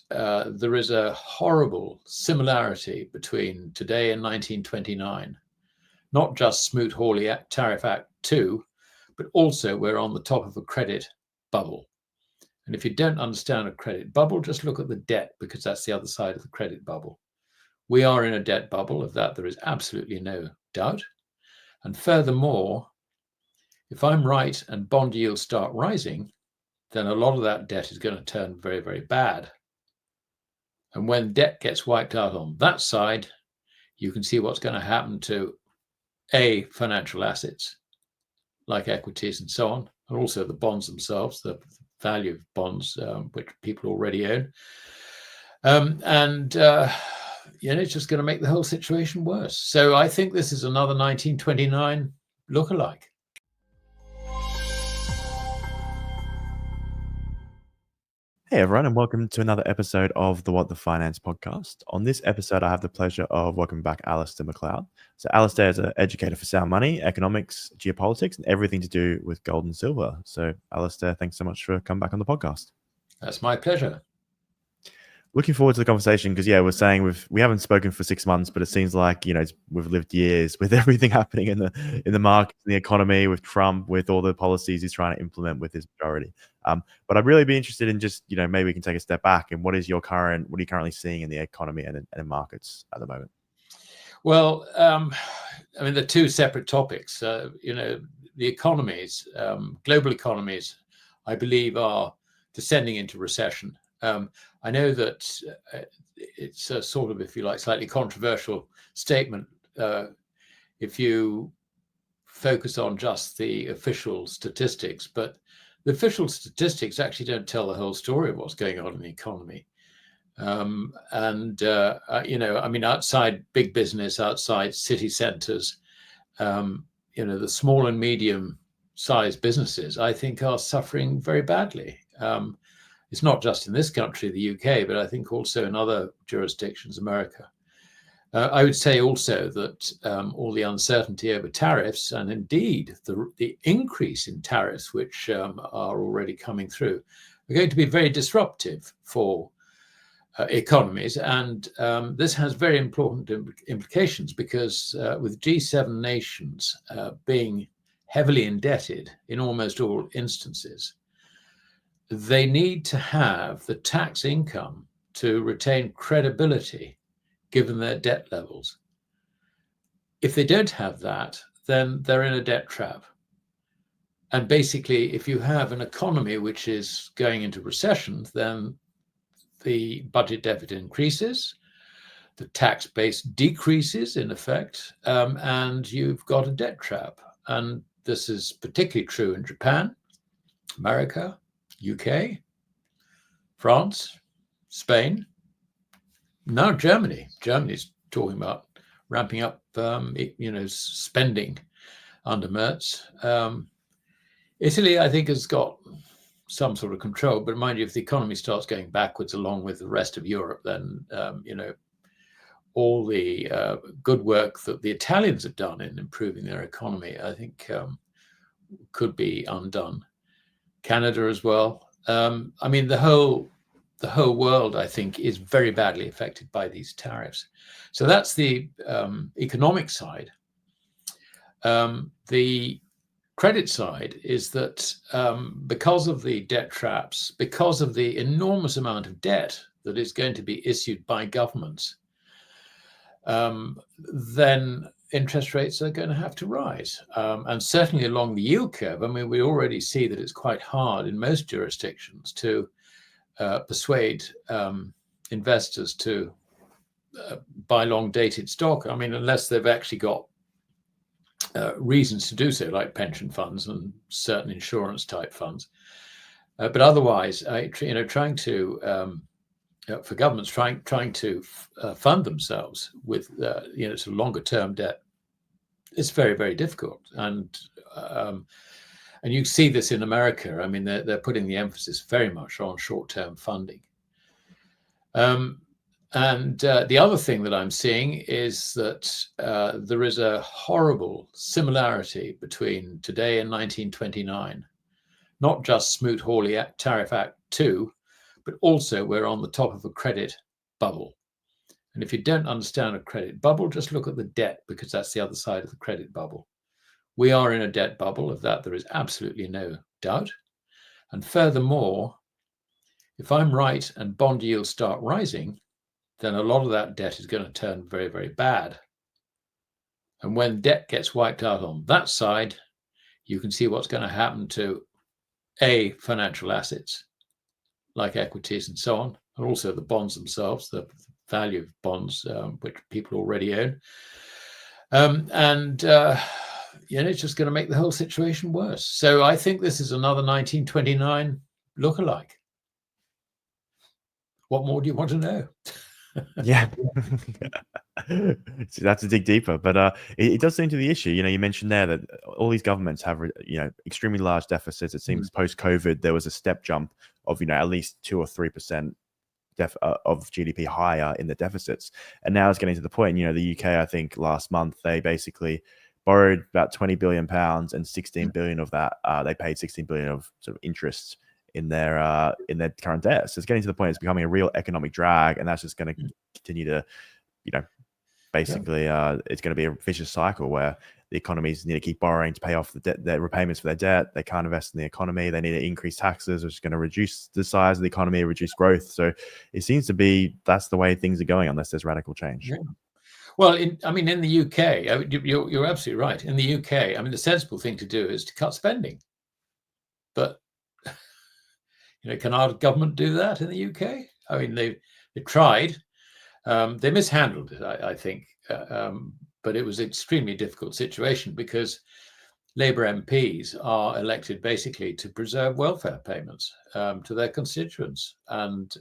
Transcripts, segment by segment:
there is a horrible similarity between today and 1929. Not just Smoot-Hawley Tariff Act 2, but also we're on the top of a credit bubble. And if you don't understand a credit bubble, just look at the debt, because that's the other side of the credit bubble. We are in a debt bubble. Of that, there is absolutely no doubt. And furthermore, if I'm right and bond yields start rising, then a lot of that debt is going to turn very, very bad. And when debt gets wiped out on that side, you can see what's going to happen to financial assets like equities and so on, and also the bonds themselves, the value of bonds, which people already own. It's just going to make the whole situation worse. So I think this is another 1929 lookalike. Hey everyone, and welcome to another episode of the WTFinance podcast. On this episode, I have the pleasure of welcoming back Alasdair Macleod. So Alasdair is an educator for sound money, economics, geopolitics, and everything to do with gold and silver. So Alasdair, thanks so much for coming back on the podcast. That's my pleasure. Looking forward to the conversation because, we're saying we haven't spoken for 6 months, but it seems like, we've lived years with everything happening in the market, in the economy, with Trump, with all the policies he's trying to implement with his majority. But I'd really be interested in just, maybe we can take a step back and what are you currently seeing in the economy and in markets at the moment? Well, they're two separate topics. The economies, global economies, I believe are descending into recession. I know that it's a sort of, if you like, slightly controversial statement if you focus on just the official statistics, but the official statistics actually don't tell the whole story of what's going on in the economy. Outside big business, outside city centers, the small and medium sized businesses, I think, are suffering very badly. It's not just in this country, the UK, but I think also in other jurisdictions, America. I would say also that all the uncertainty over tariffs and indeed the increase in tariffs, which are already coming through, are going to be very disruptive for economies. And this has very important implications because with G7 nations being heavily indebted in almost all instances, they need to have the tax income to retain credibility given their debt levels. If they don't have that, then they're in a debt trap. And basically, if you have an economy which is going into recession, then the budget deficit increases, the tax base decreases in effect, and you've got a debt trap. And this is particularly true in Japan, America, UK, France, Spain, now Germany. Germany's talking about ramping up, spending under Merz. Italy, I think, has got some sort of control. But mind you, if the economy starts going backwards along with the rest of Europe, then, all the good work that the Italians have done in improving their economy, I think, could be undone. Canada as well. The whole world, I think, is very badly affected by these tariffs. So that's the economic side. The credit side is that because of the debt traps, because of the enormous amount of debt that is going to be issued by governments, then interest rates are going to have to rise. And certainly along the yield curve, we already see that it's quite hard in most jurisdictions to persuade investors to buy long-dated stock. Unless they've actually got reasons to do so, like pension funds and certain insurance-type funds. But otherwise, trying to for governments trying to fund themselves with sort of longer-term debt, it's very, very difficult. And you see this in America. They're putting the emphasis very much on short-term funding. And the other thing that I'm seeing is that there is a horrible similarity between today and 1929. Not just Smoot-Hawley Tariff Act 2, but also we're on the top of a credit bubble. And if you don't understand a credit bubble, just look at the debt, because that's the other side of the credit bubble. We are in a debt bubble, of that there is absolutely no doubt. And furthermore, if I'm right and bond yields start rising, then a lot of that debt is going to turn very, very bad. And when debt gets wiped out on that side, you can see what's going to happen to financial assets like equities and so on, and also the bonds themselves, the value of bonds, which people already own. It's just going to make the whole situation worse. So I think this is another 1929 lookalike. What more do you want to know? Yeah. So that's a dig deeper, but it does seem to the issue. You mentioned there that all these governments have extremely large deficits. It seems post-COVID there was a step jump of at least 2 or 3% of GDP higher in the deficits, and now it's getting to the point. The UK, I think last month they basically borrowed about 20 billion pounds, and 16 billion of that they paid 16 billion of sort of interest in their current debt. So it's getting to the point it's becoming a real economic drag, and that's just going to continue to, basically it's going to be a vicious cycle where the economies need to keep borrowing to pay off the debt, their repayments for their debt. They can't invest in the economy. They need to increase taxes, which is going to reduce the size of the economy, reduce growth. So it seems to be that's the way things are going, unless there's radical change. Yeah. Well, in the UK, you're absolutely right. In the UK, the sensible thing to do is to cut spending. But can our government do that in the UK? They tried. They mishandled it, I think. But it was an extremely difficult situation because Labour MPs are elected basically to preserve welfare payments to their constituents, and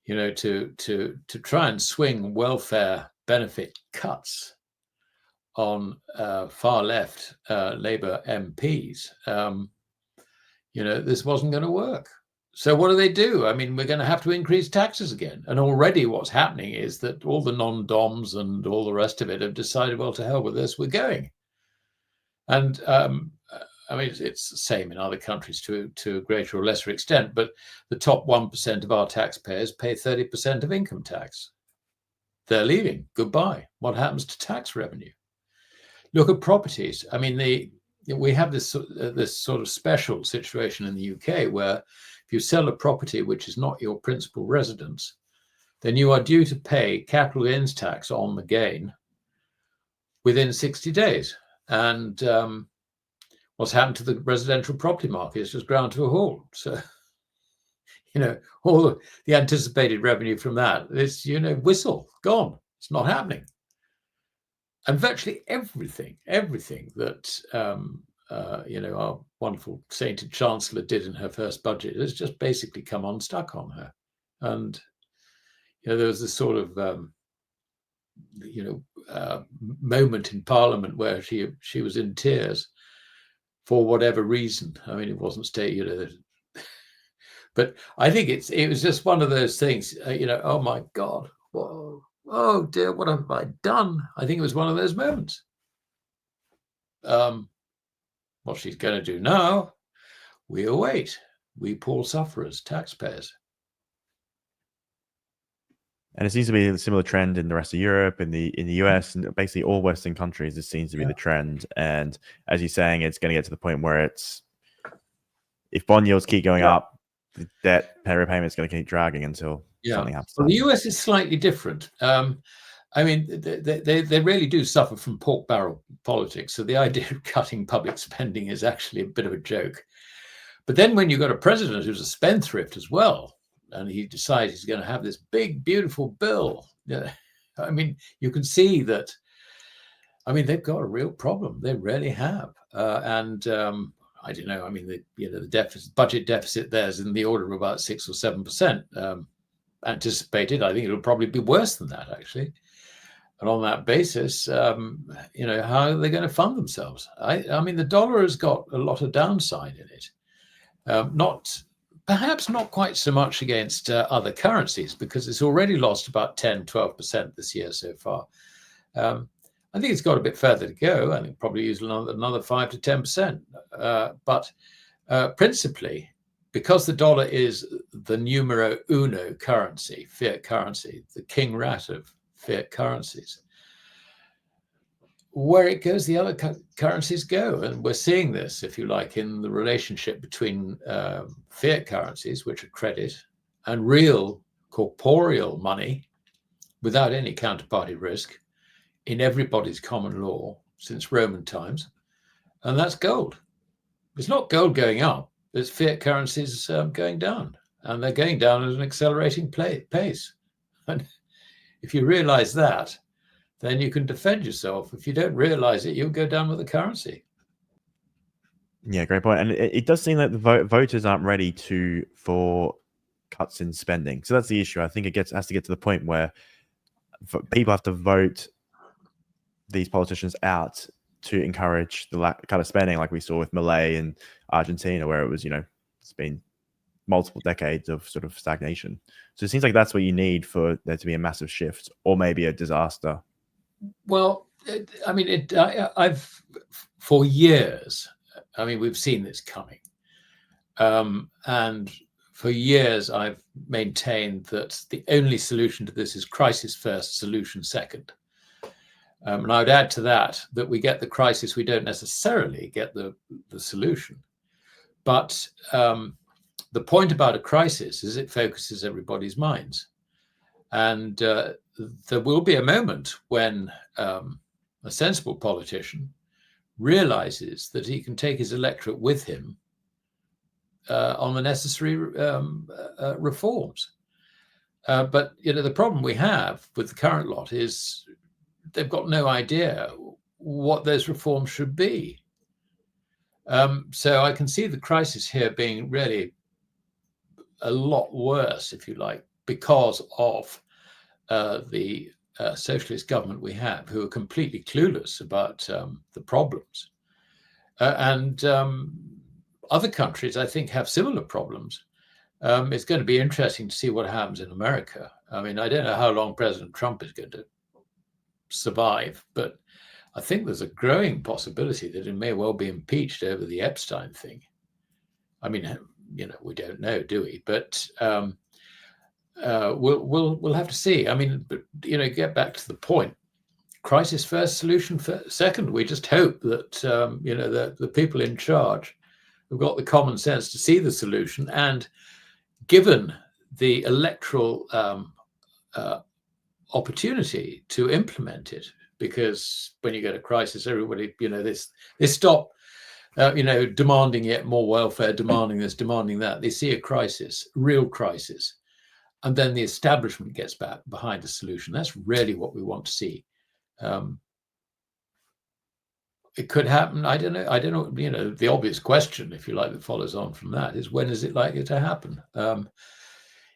to try and swing welfare benefit cuts on far left Labour MPs. This wasn't going to work. So what do? We're going to have to increase taxes again. And already what's happening is that all the non-DOMs and all the rest of it have decided, well, to hell with this, we're going. And it's the same in other countries to a greater or lesser extent, but the top 1% of our taxpayers pay 30% of income tax. They're leaving. Goodbye. What happens to tax revenue? Look at properties. We have this sort of special situation in the UK where if you sell a property which is not your principal residence, then you are due to pay capital gains tax on the gain within 60 days. And what's happened to the residential property market is just ground to a halt. So, all the anticipated revenue from that is, whistle, gone. It's not happening. And virtually everything that our wonderful sainted Chancellor did in her first budget has just basically come unstuck on her. And there was this sort of moment in Parliament where she was in tears for whatever reason. It wasn't stated, but I think it was just one of those things. Oh my God, whoa. Oh dear, what have I done? I think it was one of those moments. What she's going to do now, we await. We poor sufferers, taxpayers. And it seems to be a similar trend in the rest of Europe, in the US, and basically all Western countries. This seems to be the trend. And as you're saying, it's going to get to the point where if bond yields keep going up, the debt repayment is going to keep dragging until something happens. Well, the US is slightly different. They really do suffer from pork barrel politics. So the idea of cutting public spending is actually a bit of a joke. But then when you've got a president who's a spendthrift as well, and he decides he's going to have this big, beautiful bill, you can see that. They've got a real problem. They really have. I don't know. The budget deficit there is in the order of about 6 or 7%. Anticipated. I think it'll probably be worse than that, actually. And on that basis, how are they going to fund themselves? The dollar has got a lot of downside in it. Perhaps not quite so much against other currencies, because it's already lost about 10, 12% this year so far. I think it's got a bit further to go. I think probably use another 5 to 10%. But principally, because the dollar is the numero uno currency, fiat currency, the king rat of fiat currencies, where it goes, the other currencies go. And we're seeing this, if you like, in the relationship between fiat currencies, which are credit, and real corporeal money without any counterparty risk in everybody's common law since Roman times. And that's gold. It's not gold going up, it's fiat currencies going down. And they're going down at an accelerating pace. And if you realize that, then you can defend yourself. If you don't realize it, you'll go down with the currency. Yeah, great point. And it does seem that the voters aren't ready for cuts in spending. So that's the issue. I think it has to get to the point where people have to vote these politicians out to encourage the kind of spending, like we saw with Malay and Argentina, where it was, it's been multiple decades of sort of stagnation. So it seems like that's what you need for there to be a massive shift, or maybe a disaster. Well, I've for years, we've seen this coming. And for years, I've maintained that the only solution to this is crisis first, solution second. And I would add to that we get the crisis, we don't necessarily get the solution. But the point about a crisis is it focuses everybody's minds. And there will be a moment when a sensible politician realizes that he can take his electorate with him on the necessary reforms. But the problem we have with the current lot is they've got no idea what those reforms should be. So I can see the crisis here being really a lot worse, if you like, because of the socialist government we have, who are completely clueless about the problems. And other countries, I think, have similar problems. It's going to be interesting to see what happens in America. I don't know how long President Trump is going to survive, but I think there's a growing possibility that he may well be impeached over the Epstein thing. We don't know, do we? But we'll have to see. Get back to the point. Crisis first, solution second. We just hope that the people in charge have got the common sense to see the solution, and given the electoral opportunity to implement it. Because when you get a crisis, everybody, they stop, demanding yet more welfare, demanding this, demanding that. They see a crisis, real crisis, and then the establishment gets back behind the solution. That's really what we want to see. It could happen. I don't know. The obvious question, if you like, that follows on from that is, when is it likely to happen?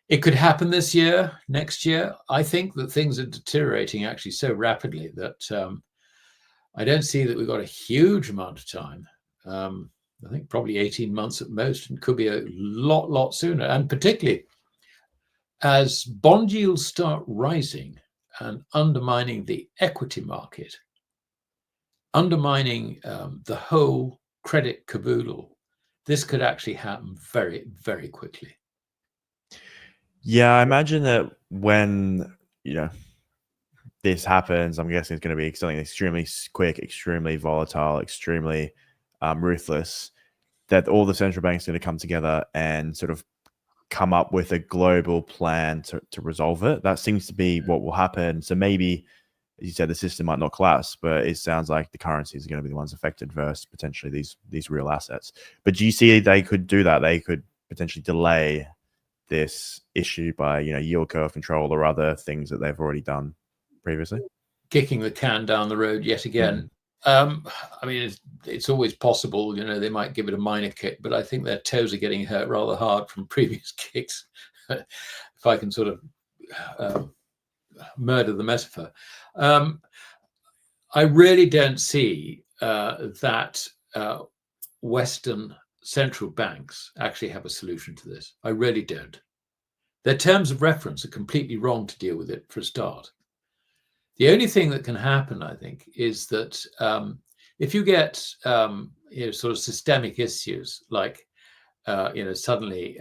It could happen this year, next year. I think that things are deteriorating actually so rapidly that I don't see that we've got a huge amount of time. I think probably 18 months at most, and could be a lot sooner. And particularly as bond yields start rising and undermining the equity market, undermining the whole credit caboodle, this could actually happen very, very quickly. Yeah, I imagine that when, this happens, I'm guessing it's going to be something extremely quick, extremely volatile, extremely ruthless, that all the central banks are going to come together and sort of come up with a global plan to resolve it. That seems to be what will happen. So maybe, as you said, the system might not collapse, but it sounds like the currencies are going to be the ones affected versus potentially these real assets. But do you see they could do that? They could potentially delay this issue by yield curve control or other things that they've already done previously? Kicking the can down the road yet again. It's always possible. They might give it a minor kick, but I think their toes are getting hurt rather hard from previous kicks. If I can sort of murder the metaphor, I really don't see that Western central banks actually have a solution to this. I really don't. Their terms of reference are completely wrong to deal with it, for a start. The only thing that can happen, I think, is that if you get sort of systemic issues like suddenly,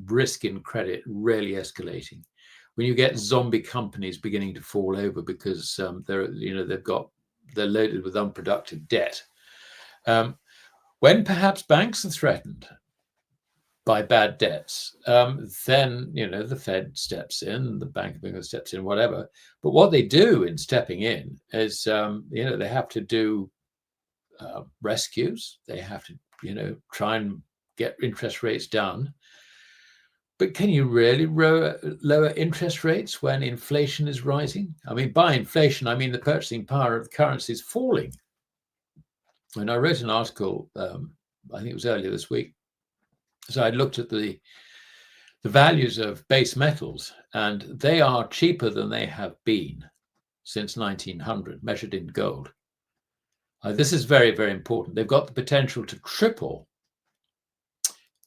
risk in credit really escalating. When you get zombie companies beginning to fall over because they're loaded with unproductive debt. When perhaps banks are threatened by bad debts, then the Fed steps in, the Bank of England steps in, whatever. But what they do in stepping in is, they have to do rescues. They have to, try and get interest rates down. But can you really lower interest rates when inflation is rising? I mean, by inflation, I mean the purchasing power of the currency is falling. And I wrote an article, I think it was earlier this week. So I looked at the values of base metals, and they are cheaper than they have been since 1900, measured in gold. This is very, very important. They've got the potential to triple,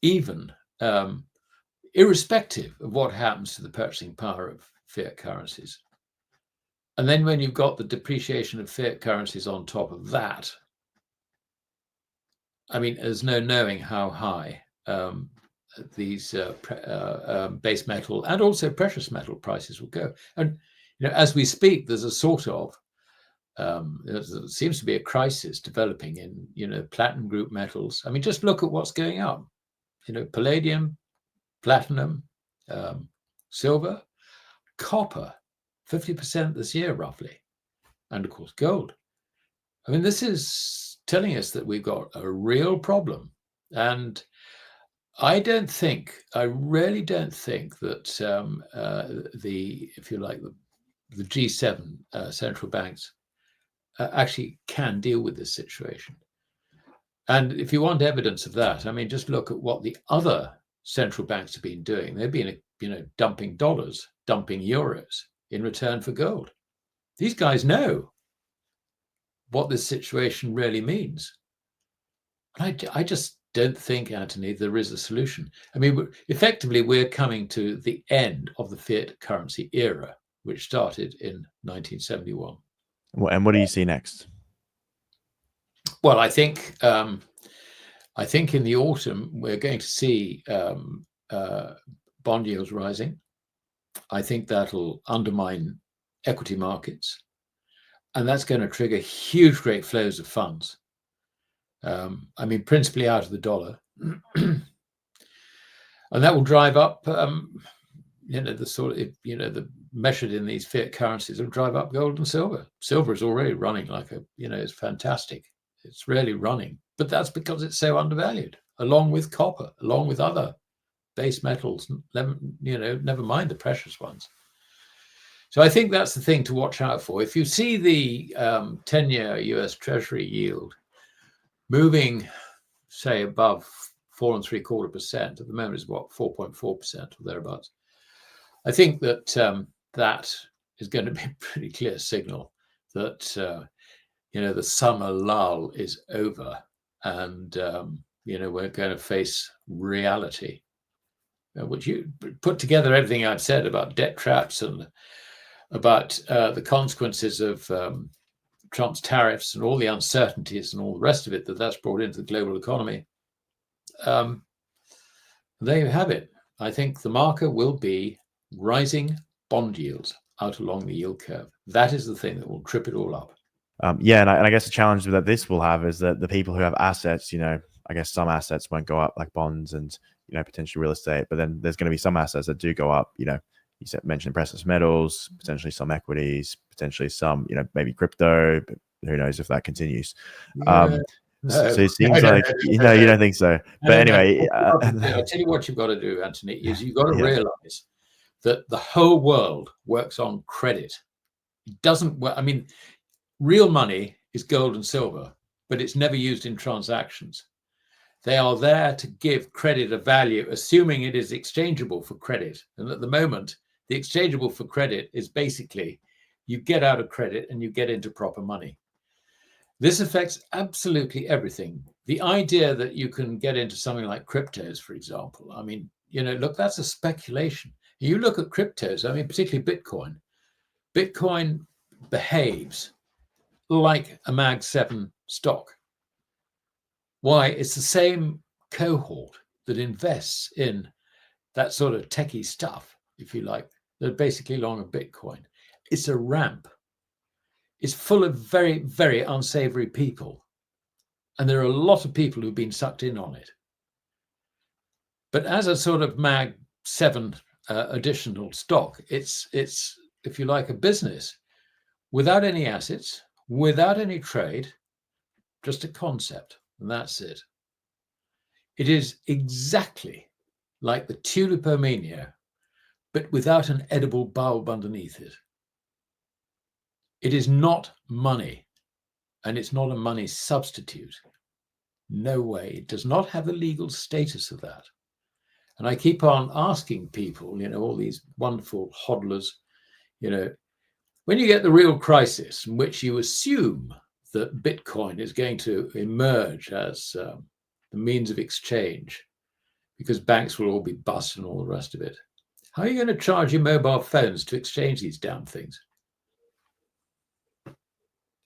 even irrespective of what happens to the purchasing power of fiat currencies. And then when you've got the depreciation of fiat currencies on top of that, I mean, there's no knowing how high these base metal and also precious metal prices will go. And as we speak, there's a sort of there seems to be a crisis developing in platinum group metals. I mean, just look at what's going up. Palladium, platinum, silver, copper, 50% this year roughly, and of course gold. I mean, this is telling us that we've got a real problem, and I really don't think that if you like, the G7 central banks actually can deal with this situation. And if you want evidence of that, I mean, just look at what the other central banks have been doing. They've been, dumping dollars, dumping euros in return for gold. These guys know what this situation really means. And I just don't think, Anthony, there is a solution. I mean, effectively, we're coming to the end of the fiat currency era, which started in 1971. And what do you see next? Well, I think in the autumn we're going to see bond yields rising. I think that'll undermine equity markets, and that's going to trigger huge, great flows of funds. I mean, principally out of the dollar, and that will drive up, the sort of, the measured in these fiat currencies will drive up gold and silver. Silver is already running like it's fantastic. It's really running, but that's because it's so undervalued, along with copper, along with other base metals, never mind the precious ones. So I think that's the thing to watch out for. If you see the 10-year US Treasury yield moving, say, above 4.75%, at the moment is 4.4% or thereabouts, I think that that is going to be a pretty clear signal that the summer lull is over, and we're going to face reality, which you put together everything I've said about debt traps and about the consequences of Trump's tariffs and all the uncertainties and all the rest of it that's brought into the global economy. There you have it. I think the marker will be rising bond yields out along the yield curve. That is the thing that will trip it all up. And I guess the challenge that this will have is that the people who have assets, I guess some assets won't go up, like bonds and potentially real estate, but then there's going to be some assets that do go up. You mentioned precious metals, potentially some equities, potentially some maybe crypto, but who knows if that continues. So it seems like you don't think so. But anyway, I'll tell you what you've got to do, Anthony, is you've got to realize that the whole world works on credit. It doesn't work. I mean, real money is gold and silver, but it's never used in transactions. They are there to give credit a value, assuming it is exchangeable for credit. And at the moment, the exchangeable for credit is basically you get out of credit and you get into proper money. This affects absolutely everything. The idea that you can get into something like cryptos, for example, I mean, look, that's a speculation. You look at cryptos, I mean, particularly Bitcoin. Bitcoin behaves like a Mag 7 stock. Why? It's the same cohort that invests in that sort of techie stuff, if you like, that are basically long of Bitcoin. It's a ramp. It's full of very, very unsavory people. And there are a lot of people who've been sucked in on it. But as a sort of Mag 7 additional stock, it's, if you like, a business without any assets, without any trade, just a concept, and that's it. It is exactly like the tulipomania, but without an edible bulb underneath it. It is not money, and it's not a money substitute. No way. It does not have the legal status of that. And I keep on asking people, all these wonderful hodlers, when you get the real crisis in which you assume that Bitcoin is going to emerge as the means of exchange, because banks will all be bust and all the rest of it, how are you going to charge your mobile phones to exchange these damn things?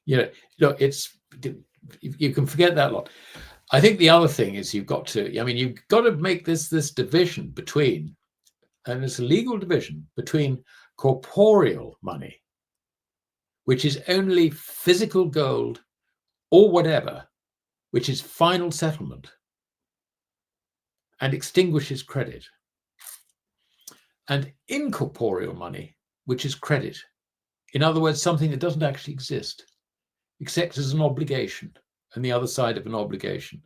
Look, you can forget that lot. I think the other thing is you've got to make this division between, and it's a legal division between corporeal money, which is only physical gold or whatever, which is final settlement and extinguishes credit, and incorporeal money, which is credit. In other words, something that doesn't actually exist, except as an obligation and the other side of an obligation.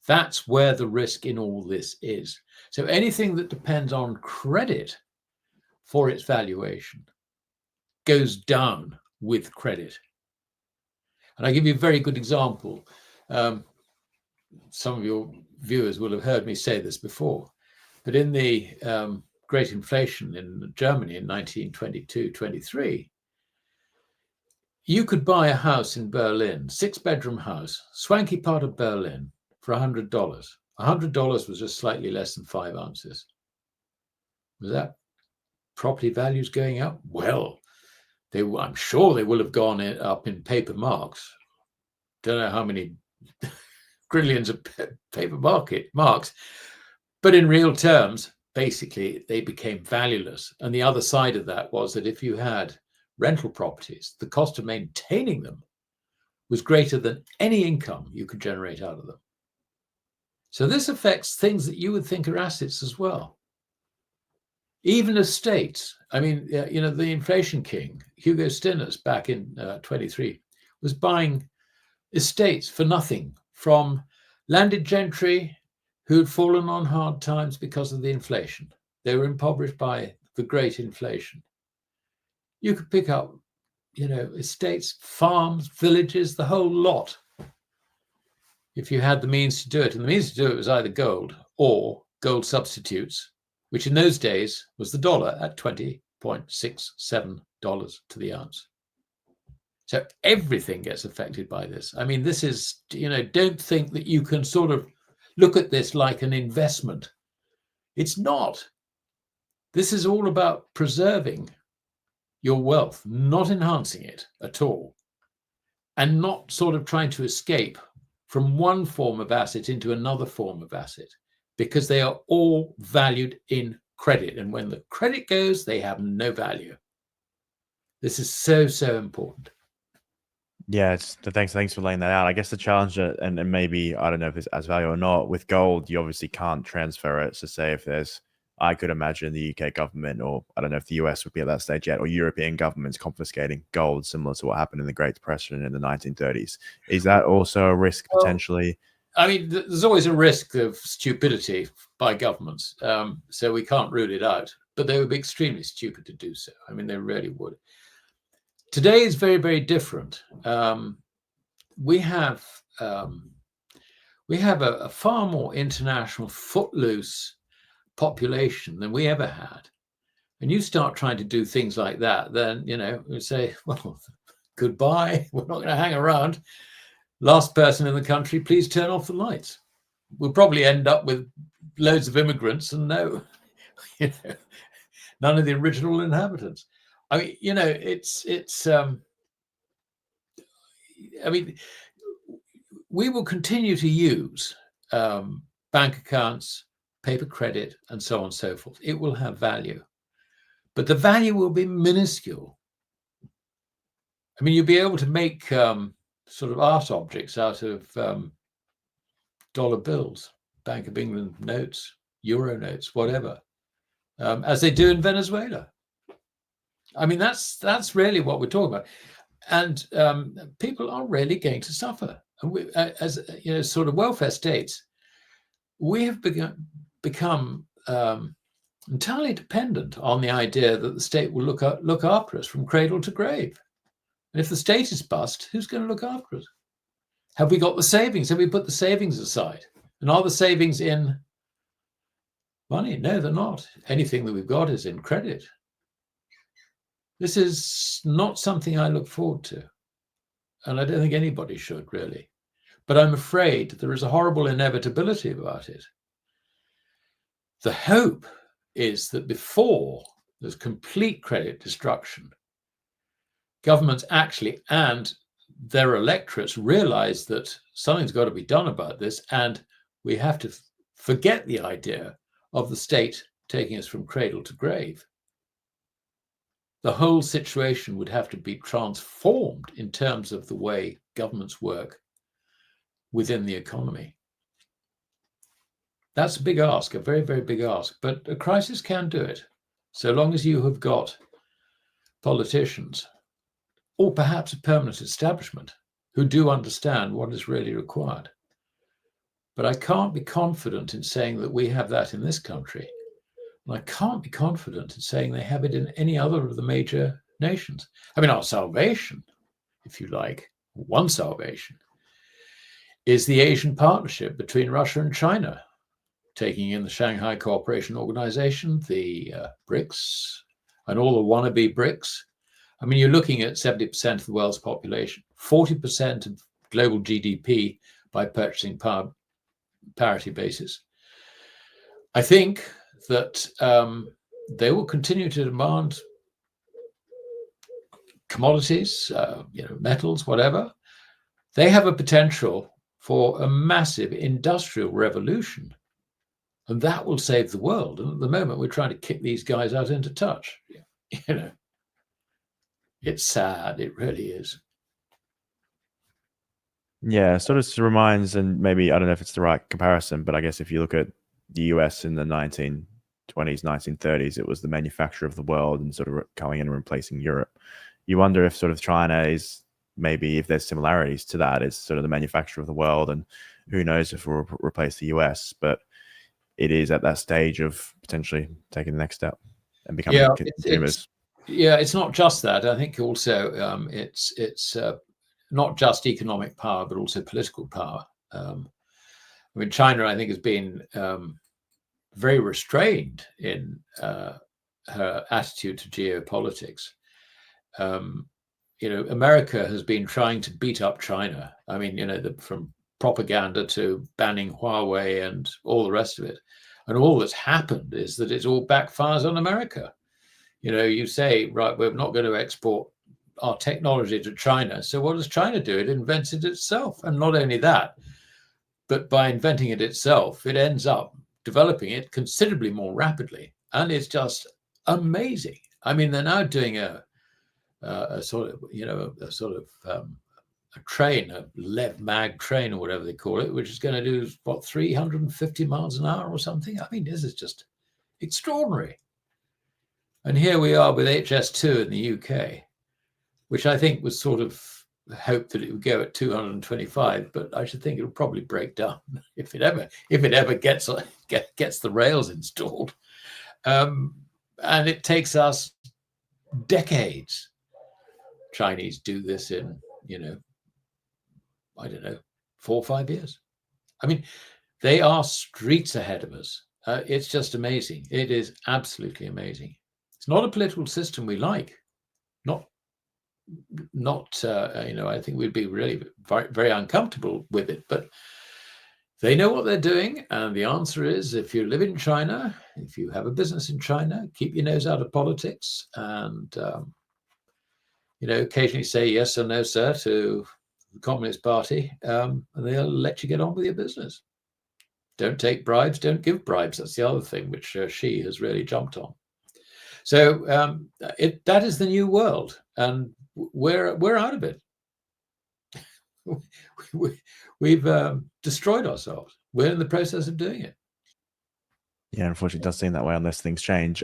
That's where the risk in all this is. So anything that depends on credit for its valuation goes down with credit. And I give you a very good example. Some of your viewers will have heard me say this before, but in the Great Inflation in Germany in 1922-23, you could buy a house in Berlin, 6-bedroom house, swanky part of Berlin, for $100. $100 was just slightly less than 5 ounces. Was that property values going up? Well, I'm sure they will have gone up in paper marks. Don't know how many trillions of paper marks. But in real terms, basically, they became valueless. And the other side of that was that if you had rental properties, the cost of maintaining them was greater than any income you could generate out of them. So this affects things that you would think are assets as well. Even estates. I mean, the inflation king, Hugo Stinnes, back in 23, was buying estates for nothing from landed gentry who had fallen on hard times because of the inflation. They were impoverished by the great inflation. You could pick up, estates, farms, villages, the whole lot, if you had the means to do it. And the means to do it was either gold or gold substitutes, which in those days was the dollar at $20.67 to the ounce. So everything gets affected by this. I mean, this is, don't think that you can sort of look at this like an investment. It's not. This is all about preserving your wealth, not enhancing it at all, and not sort of trying to escape from one form of asset into another form of asset, because they are all valued in credit. And when the credit goes, they have no value. This is so, so important. Yeah, thanks for laying that out. I guess the challenge, and maybe, I don't know if it's as value or not, with gold, you obviously can't transfer it. So say if I could imagine the UK government, or I don't know if the US would be at that stage yet, or European governments confiscating gold, similar to what happened in the Great Depression in the 1930s. Is that also a risk potentially? I mean, there's always a risk of stupidity by governments. So we can't rule it out, but they would be extremely stupid to do so. I mean, they really would. Today is very, very different. We have a far more international, footloose population than we ever had. And you start trying to do things like that, then, we say, well, goodbye. We're not going to hang around. Last person in the country, please turn off the lights. We'll probably end up with loads of immigrants and none of the original inhabitants. I mean, we will continue to use bank accounts, paper credit, and so on and so forth. It will have value, but the value will be minuscule. I mean, you'll be able to make sort of art objects out of dollar bills, Bank of England notes, euro notes, whatever, as they do in Venezuela. I mean, that's really what we're talking about. And people are really going to suffer. And we, as sort of welfare states, we have become entirely dependent on the idea that the state will look after us from cradle to grave. And if the state is bust, who's going to look after us? Have we got the savings? Have we put the savings aside? And are the savings in money? No, they're not. Anything that we've got is in credit. This is not something I look forward to. And I don't think anybody should, really. But I'm afraid there is a horrible inevitability about it. The hope is that before there's complete credit destruction, governments actually and their electorates realize that something's got to be done about this, and we have to forget the idea of the state taking us from cradle to grave. The whole situation would have to be transformed in terms of the way governments work within the economy. That's a big ask, a very, very big ask, but a crisis can do it, so long as you have got politicians, or perhaps a permanent establishment, who do understand what is really required. But I can't be confident in saying that we have that in this country. And I can't be confident in saying they have it in any other of the major nations. I mean, our salvation, if you like, one salvation, is the Asian partnership between Russia and China, taking in the Shanghai Cooperation Organization, the BRICS, and all the wannabe BRICS. I mean, you're looking at 70% of the world's population, 40% of global GDP by purchasing power parity basis. I think that they will continue to demand commodities, metals, whatever. They have a potential for a massive industrial revolution, and that will save the world. And at the moment, we're trying to kick these guys out into touch. It's sad. It really is. Yeah, sort of reminds, and maybe I don't know if it's the right comparison, but I guess if you look at the US in the 1920s, 1930s, it was the manufacturer of the world and sort of coming in and replacing Europe. You wonder if sort of China is, maybe if there's similarities to that, is sort of the manufacturer of the world, and who knows if we'll replace the US, but it is at that stage of potentially taking the next step and becoming consumers. It's not just that. I think also it's not just economic power, but also political power. I mean, China, I think, has been very restrained in her attitude to geopolitics. America has been trying to beat up China. I mean, from propaganda to banning Huawei and all the rest of it. And all that's happened is that it all backfires on America. You say, right, we're not going to export our technology to China. So what does China do? It invents it itself. And not only that, but by inventing it itself, it ends up developing it considerably more rapidly. And it's just amazing. I mean, they're now doing a train, a lev mag train or whatever they call it, which is going to do, 350 miles an hour or something? I mean, this is just extraordinary. And here we are with HS2 in the UK, which I think was sort of hoped that it would go at 225, but I should think it'll probably break down if it ever gets the rails installed. And it takes us decades. Chinese do this in, I don't know, 4 or 5 years. I mean, they are streets ahead of us. It's just amazing. It is absolutely amazing. It's not a political system we like. I think we'd be really very, very uncomfortable with it, but they know what they're doing. And the answer is, if you live in China, if you have a business in China, keep your nose out of politics and, occasionally say yes or no, sir, to the Communist Party, and they'll let you get on with your business. Don't take bribes, don't give bribes. That's the other thing which Xi has really jumped on. So that is the new world, and we're out of it. We've destroyed ourselves. We're in the process of doing it. Yeah, unfortunately, it does seem that way unless things change.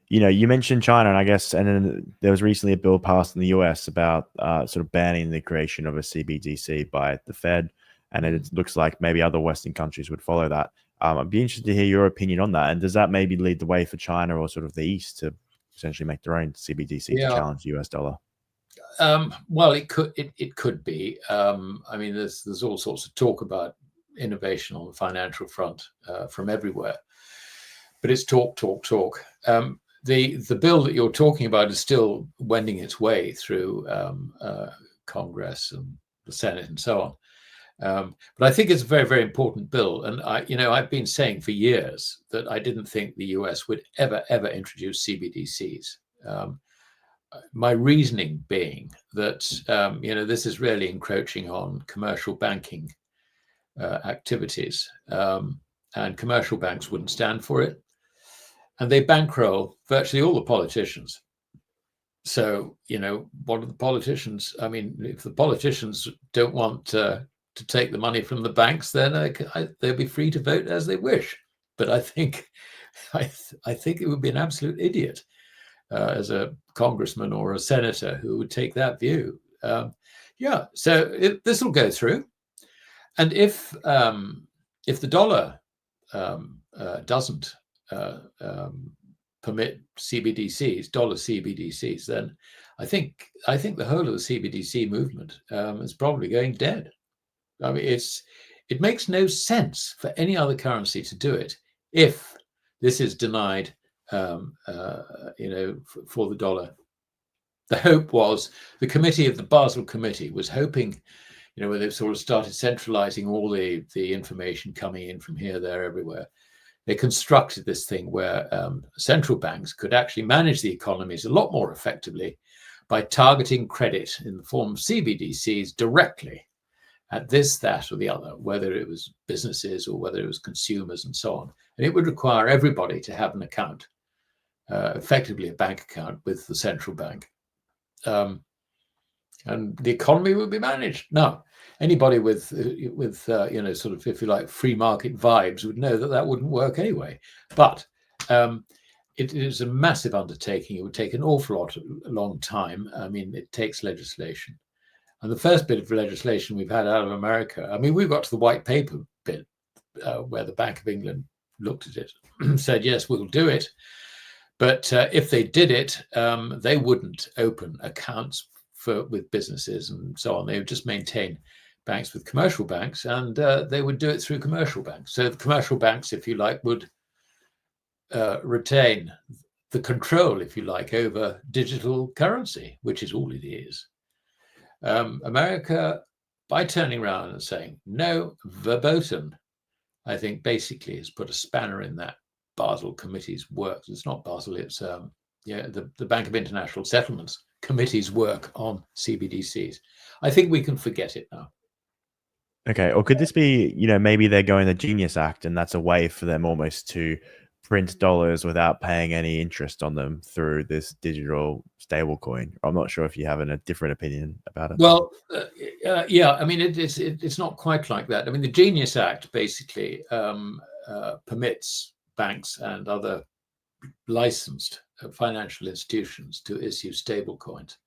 You mentioned China, and I guess, and then there was recently a bill passed in the US about sort of banning the creation of a CBDC by the Fed, and it looks like maybe other Western countries would follow that. I'd be interested to hear your opinion on that. And does that maybe lead the way for China or sort of the East to essentially make their own CBDC to challenge the US dollar? Well, it could be. I mean, there's all sorts of talk about innovation on the financial front from everywhere, but it's talk. The bill that you're talking about is still wending its way through Congress and the Senate and so on. But I think it's a very, very important bill. And I've been saying for years that I didn't think the US would ever introduce CBDCs. My reasoning being that this is really encroaching on commercial banking activities, and commercial banks wouldn't stand for it, and they bankroll virtually all the politicians. So what are the politicians? I mean, if the politicians don't want to take the money from the banks, then they'll be free to vote as they wish. But I think it would be an absolute idiot as a congressman or a senator who would take that view. So this will go through, and if the dollar doesn't permit CBDCs, dollar CBDCs, then I think the whole of the CBDC movement is probably going dead. I mean, it makes no sense for any other currency to do it if this is denied, for the dollar. The hope was the committee of the Basel Committee was hoping, when they sort of started centralizing all the information coming in from here, there, everywhere. They constructed this thing where central banks could actually manage the economies a lot more effectively by targeting credit in the form of CBDCs directly at this, that, or the other, whether it was businesses or whether it was consumers and so on. And it would require everybody to have an account, effectively a bank account with the central bank. And the economy would be managed. Now, anybody with sort of, if you like, free market vibes would know that wouldn't work anyway. But it is a massive undertaking. It would take an awful long time. I mean, it takes legislation. And the first bit of legislation we've had out of America, I mean, we got to the white paper bit where the Bank of England looked at it and said, yes, we'll do it. But if they did it, they wouldn't open accounts with businesses and so on. They would just maintain banks with commercial banks, and they would do it through commercial banks. So the commercial banks, if you like, would retain the control, if you like, over digital currency, which is all it is. America, by turning around and saying no verboten, I think basically has put a spanner in that Basel Committee's work. It's not Basel, it's the Bank of International Settlements Committee's work on CBDCs. I think we can forget it now. Okay, or could this be, maybe they're going the Genius Act, and that's a way for them almost to print dollars without paying any interest on them through this digital stablecoin? I'm not sure if you have a different opinion about it. Well, I mean, it's not quite like that. I mean, the Genius Act basically permits banks and other licensed financial institutions to issue stablecoins.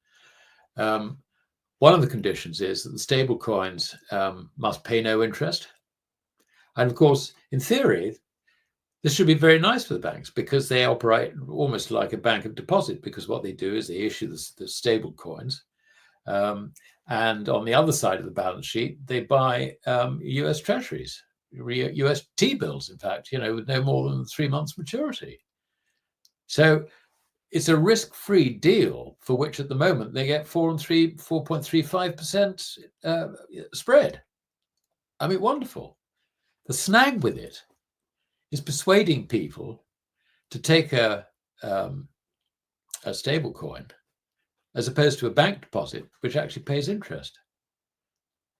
One of the conditions is that the stablecoins must pay no interest. And of course, in theory, this should be very nice for the banks because they operate almost like a bank of deposit, because what they do is they issue the stable coins. And on the other side of the balance sheet, they buy US treasuries, US T-bills, in fact, with no more than 3 months maturity. So it's a risk-free deal for which at the moment they get 4.35% spread. I mean, wonderful. The snag with it is persuading people to take a stable coin as opposed to a bank deposit, which actually pays interest.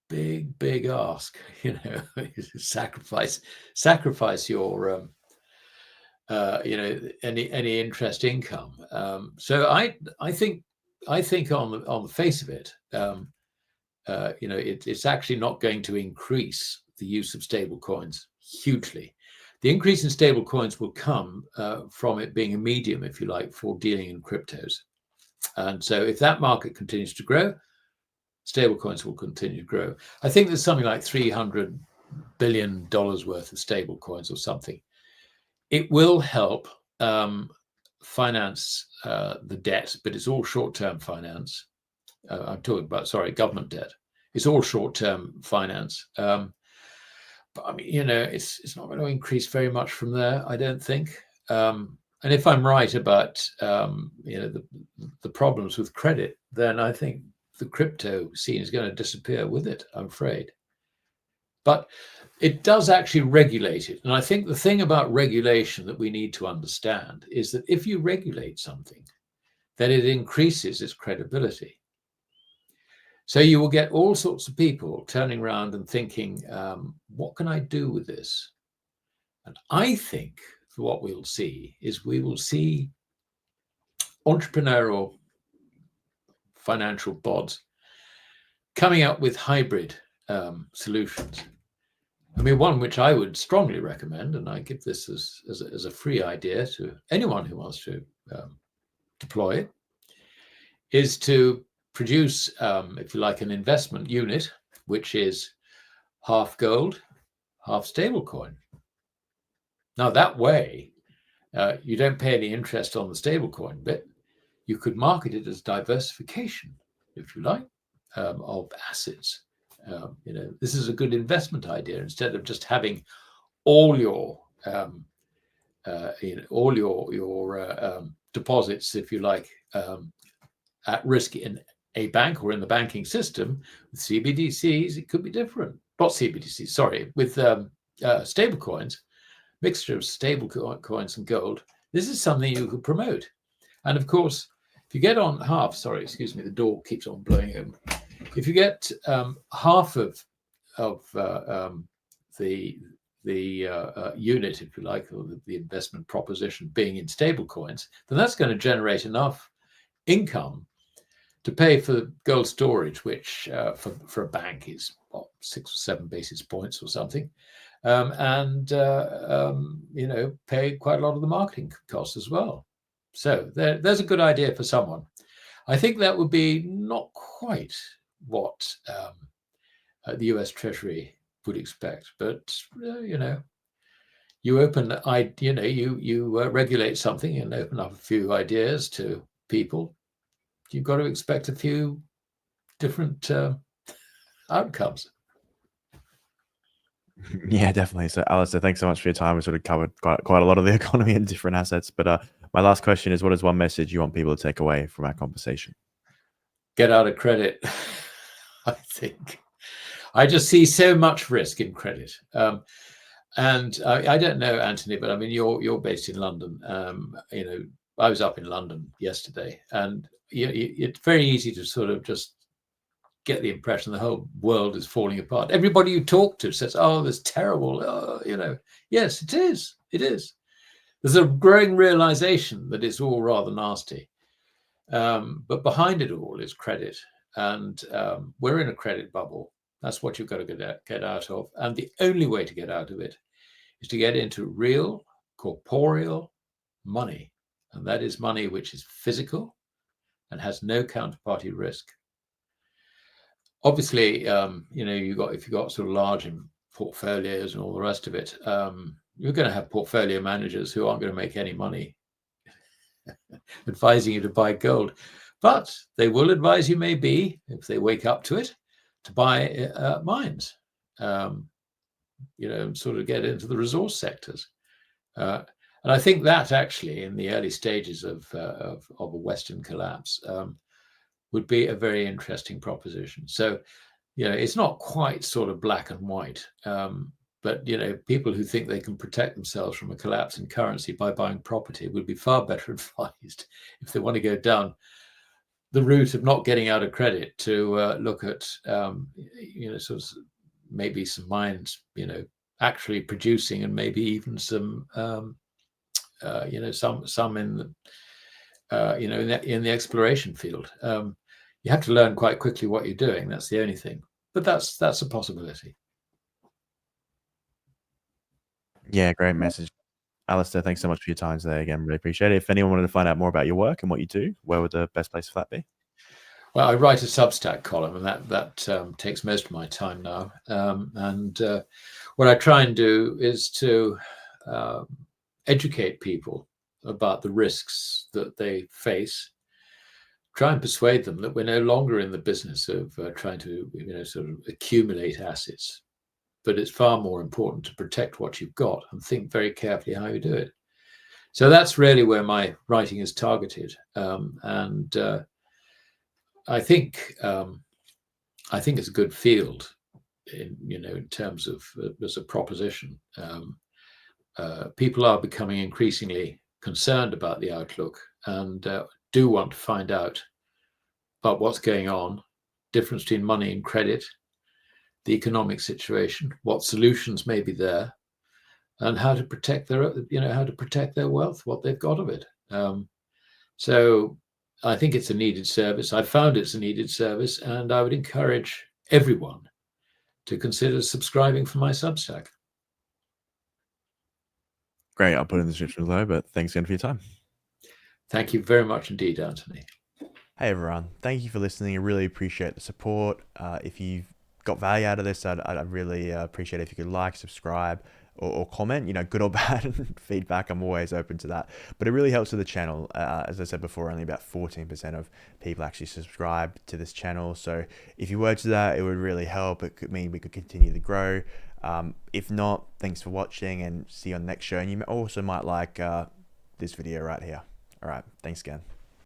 big ask. You know, sacrifice your you know, any interest income. So I think on the face of it, you know, it's actually not going to increase the use of stable coins hugely. The increase in stable coins will come from it being a medium, if you like, for dealing in cryptos. And so if that market continues to grow, stable coins will continue to grow. I think there's something like $300 billion worth of stable coins or something. It will help finance the debt, but it's all short-term finance. I'm talking about, sorry, government debt. It's all short-term finance. But I mean, you know, it's not going to increase very much from there, I don't think. And if I'm right about you know, the problems with credit, then I think the crypto scene is going to disappear with it, I'm afraid. But it does actually regulate it. And I think the thing about regulation that we need to understand is that if you regulate something, then it increases its credibility. So you will get all sorts of people turning around and thinking, what can I do with this? And I think what we'll see is we will see entrepreneurial financial bods coming up with hybrid solutions. I mean, one which I would strongly recommend, and I give this as a free idea to anyone who wants to deploy it, is to produce, if you like, an investment unit, which is half gold, half stablecoin. Now, that way, you don't pay any interest on the stablecoin bit. You could market it as diversification, if you like, of assets. You know, this is a good investment idea. Instead of just having all your, you know, all your deposits, if you like, at risk in a bank or in the banking system, with CBDCs, it could be different. Not CBDCs, sorry, with stable coins, mixture of stable coins and gold. This is something you could promote. And of course, if you get on half, sorry, excuse me, the door keeps on blowing open. If you get half of the unit, if you like, or the investment proposition being in stable coins, then that's going to generate enough income to pay for gold storage, which for a bank is what, 6 or 7 basis points or something, and you know, pay quite a lot of the marketing costs as well. So there's a good idea for someone. I think that would be not quite what the US Treasury would expect, but you know, you open, you know, you regulate something and open up a few ideas to people. You've got to expect a few different outcomes. Yeah, definitely. So, Alasdair, thanks so much for your time. We sort of covered quite a lot of the economy and different assets. But my last question is, what is one message you want people to take away from our conversation? Get out of credit. I think I just see so much risk in credit. And I don't know, Anthony, but I mean, you're based in London. You know, I was up in London yesterday, and it's very easy to sort of just get the impression the whole world is falling apart. Everybody you talk to says, "Oh, this terrible." You know, yes, it is. It is. There's a growing realization that it's all rather nasty. But behind it all is credit, and we're in a credit bubble. That's what you've got to get out of, and the only way to get out of it is to get into real corporeal money, and that is money which is physical and has no counterparty risk. Obviously, you know, if you've got sort of large portfolios and all the rest of it, you're going to have portfolio managers who aren't going to make any money advising you to buy gold, but they will advise you, maybe, if they wake up to it, to buy mines, you know, and sort of get into the resource sectors. And I think that actually, in the early stages of a Western collapse, would be a very interesting proposition. So, you know, it's not quite sort of black and white, but, you know, people who think they can protect themselves from a collapse in currency by buying property would be far better advised, if they want to go down the route of not getting out of credit to look at sort of maybe some mines actually producing, and maybe even some some in the in the exploration field. You have to learn quite quickly what you're doing. That's the only thing, but that's a possibility. Yeah, great message. Alasdair, thanks so much for your time today. Again, really appreciate it. If anyone wanted to find out more about your work and what you do, where would the best place for that be? Well, I write a Substack column, and that takes most of my time now. What I try and do is to educate people about the risks that they face. Try and persuade them that we're no longer in the business of trying to, sort of accumulate assets, but it's far more important to protect what you've got and think very carefully how you do it. So that's really where my writing is targeted, I think it's a good field in terms of as a proposition. People are becoming increasingly concerned about the outlook and do want to find out about what's going on, difference between money and credit, the economic situation, what solutions may be there, and how to protect their wealth, what they've got of it. So I think it's a needed service. I found it's a needed service, and I would encourage everyone to consider subscribing for my Substack. Great. I'll put it in the description below, but thanks again for your time. Thank you very much indeed, Anthony. Hey, everyone. Thank you for listening. I really appreciate the support. If you've got value out of this, I'd really appreciate it if you could like, subscribe, or comment, good or bad feedback. I'm always open to that, but it really helps with the channel. As I said before, only about 14% of people actually subscribe to this channel. So if you were to that, it would really help. It could mean we could continue to grow. If not, thanks for watching, and see you on the next show. And you also might like this video right here. All right. Thanks again.